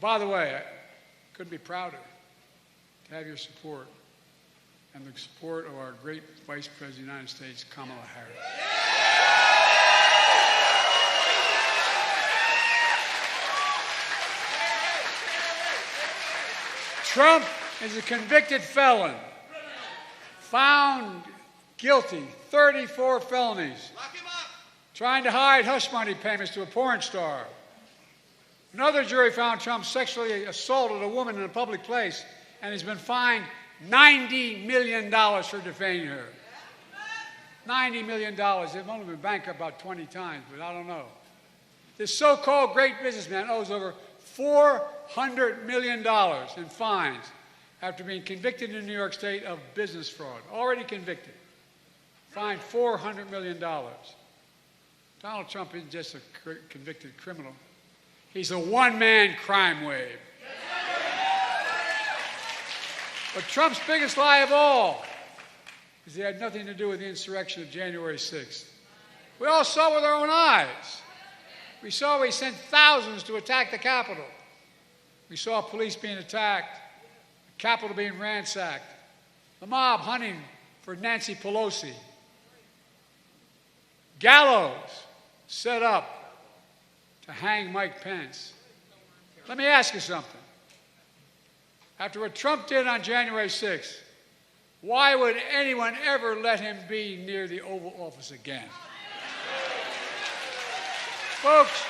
By the way, I couldn't be prouder to have your support and the support of our great Vice President of the United States, Kamala Harris. Trump is a convicted felon, found guilty, 34 felonies, trying to hide hush money payments to a porn star. Another jury found Trump sexually assaulted a woman in a public place, and he's been fined $90 million for defaming her. $90 million. They've only been bankrupt about 20 times, but I don't know. This so-called great businessman owes over $400 million in fines after being convicted in New York State of business fraud. Already convicted. Fined $400 million. Donald Trump isn't just a convicted criminal. He's a one-man crime wave. But Trump's biggest lie of all is he had nothing to do with the insurrection of January 6th. We all saw with our own eyes. We saw he sent thousands to attack the Capitol. We saw police being attacked, the Capitol being ransacked, the mob hunting for Nancy Pelosi. Gallows set up to hang Mike Pence. Let me ask you something. After what Trump did on January 6th, why would anyone ever let him be near the Oval Office again? Folks,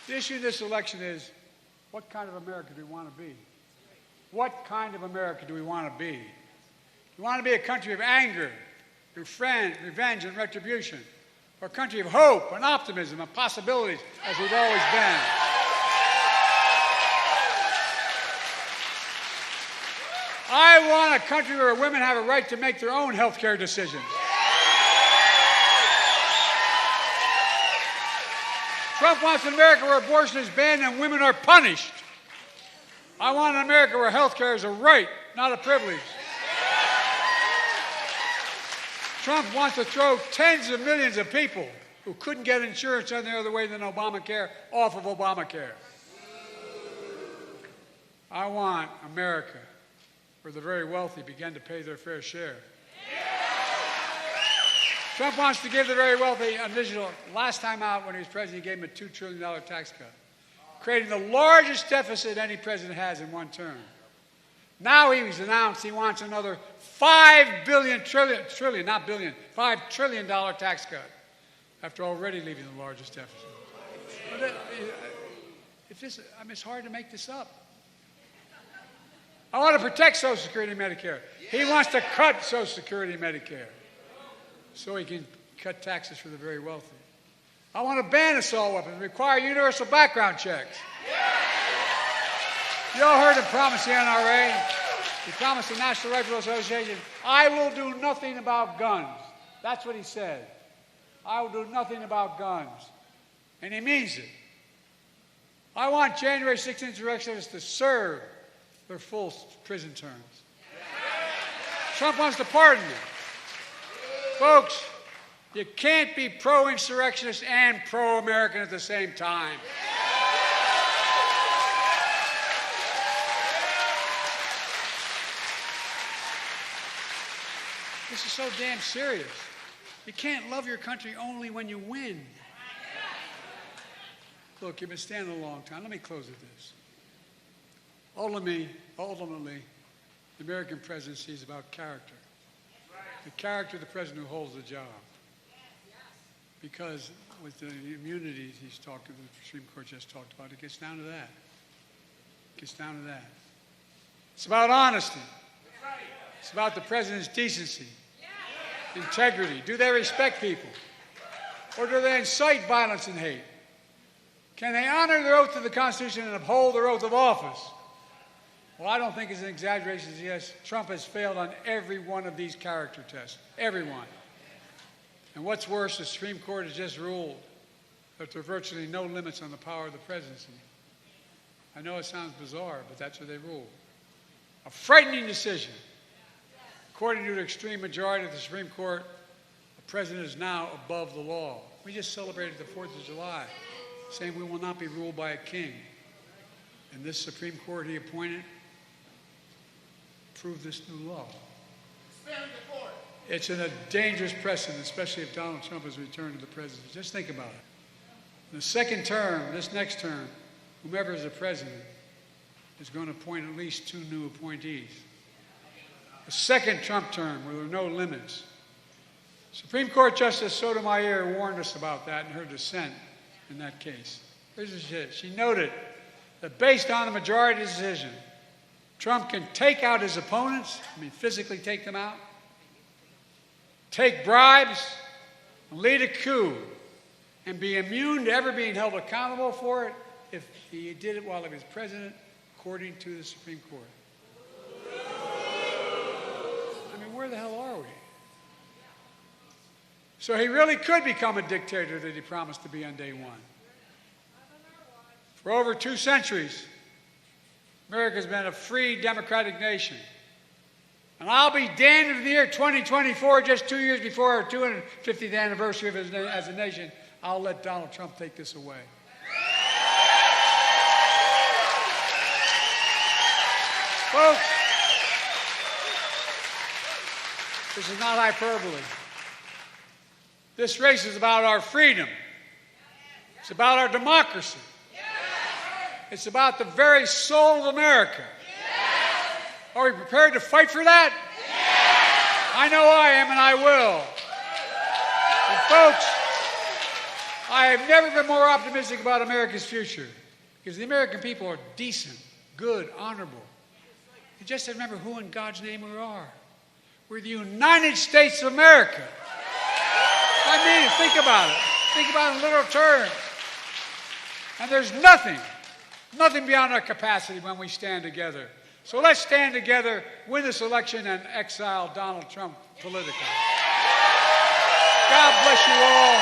the issue of this election is, what kind of America do we want to be? What kind of America do we want to be? Do we want to be a country of anger, revenge, and retribution? Or a country of hope and optimism and possibilities, as we've always been? I want a country where women have a right to make their own health care decisions. Trump wants an America where abortion is banned and women are punished. I want an America where health care is a right, not a privilege. Trump wants to throw tens of millions of people who couldn't get insurance any other way than Obamacare off of Obamacare. I want America where the very wealthy begin to pay their fair share. Trump wants to give the very wealthy an additional, last time out when he was president, he gave them a $2 trillion tax cut, creating the largest deficit any president has in one term. Now he's announced he wants another $5 trillion tax cut after already leaving the largest deficit. But it's hard to make this up. I want to protect Social Security and Medicare. He wants to cut Social Security and Medicare so he can cut taxes for the very wealthy. I want to ban assault weapons and require universal background checks. You all heard him promise the NRA. He promised the National Rifle Association, I will do nothing about guns. That's what he said. I will do nothing about guns. And he means it. I want January 6th insurrectionists to serve their full prison terms. Trump wants to pardon them. Folks, you can't be pro-insurrectionist and pro-American at the same time. This is so damn serious. You can't love your country only when you win. Look, you've been standing a long time. Let me close with this. Ultimately, the American presidency is about character. The character of the president who holds the job. Because with the immunities the Supreme Court just talked about, it gets down to that. It gets down to that. It's about honesty. It's about the president's decency, integrity. Do they respect people? Or do they incite violence and hate? Can they honor their oath to the Constitution and uphold their oath of office? Well, I don't think it's an exaggeration to suggest Trump has failed on every one of these character tests. Every one. And what's worse, the Supreme Court has just ruled that there are virtually no limits on the power of the presidency. I know it sounds bizarre, but that's what they ruled. A frightening decision. According to the extreme majority of the Supreme Court, the president is now above the law. We just celebrated the 4th of July. saying we will not be ruled by a king. And this Supreme Court he appointed proved this new law. It's in a dangerous precedent, especially if Donald Trump is returned to the presidency. Just think about it. In the second term, this next term, whomever is the president is going to appoint at least 2 new appointees. The second Trump term, where there are no limits. Supreme Court Justice Sotomayor warned us about that in her dissent in that case. Here's what she said. She noted that based on a majority decision, Trump can take out his opponents, physically take them out, take bribes, and lead a coup, and be immune to ever being held accountable for it if he did it while he was president, according to the Supreme Court. Where the hell are we? So he really could become a dictator that he promised to be on day one. For over 2 centuries, America's been a free, democratic nation. And I'll be damned if in the year 2024, just 2 years before our 250th anniversary of as a nation, I'll let Donald Trump take this away. Folks, this is not hyperbole. This race is about our freedom. It's about our democracy. It's about the very soul of America. Are we prepared to fight for that? I know I am, and I will. And folks, I have never been more optimistic about America's future, because the American people are decent, good, honorable. You just have to remember who in God's name we are. We're the United States of America. I mean, think about it. Think about it in literal terms. And there's nothing beyond our capacity when we stand together. So let's stand together, win this election, and exile Donald Trump politically. God bless you all,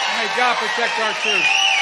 and may God protect our truth.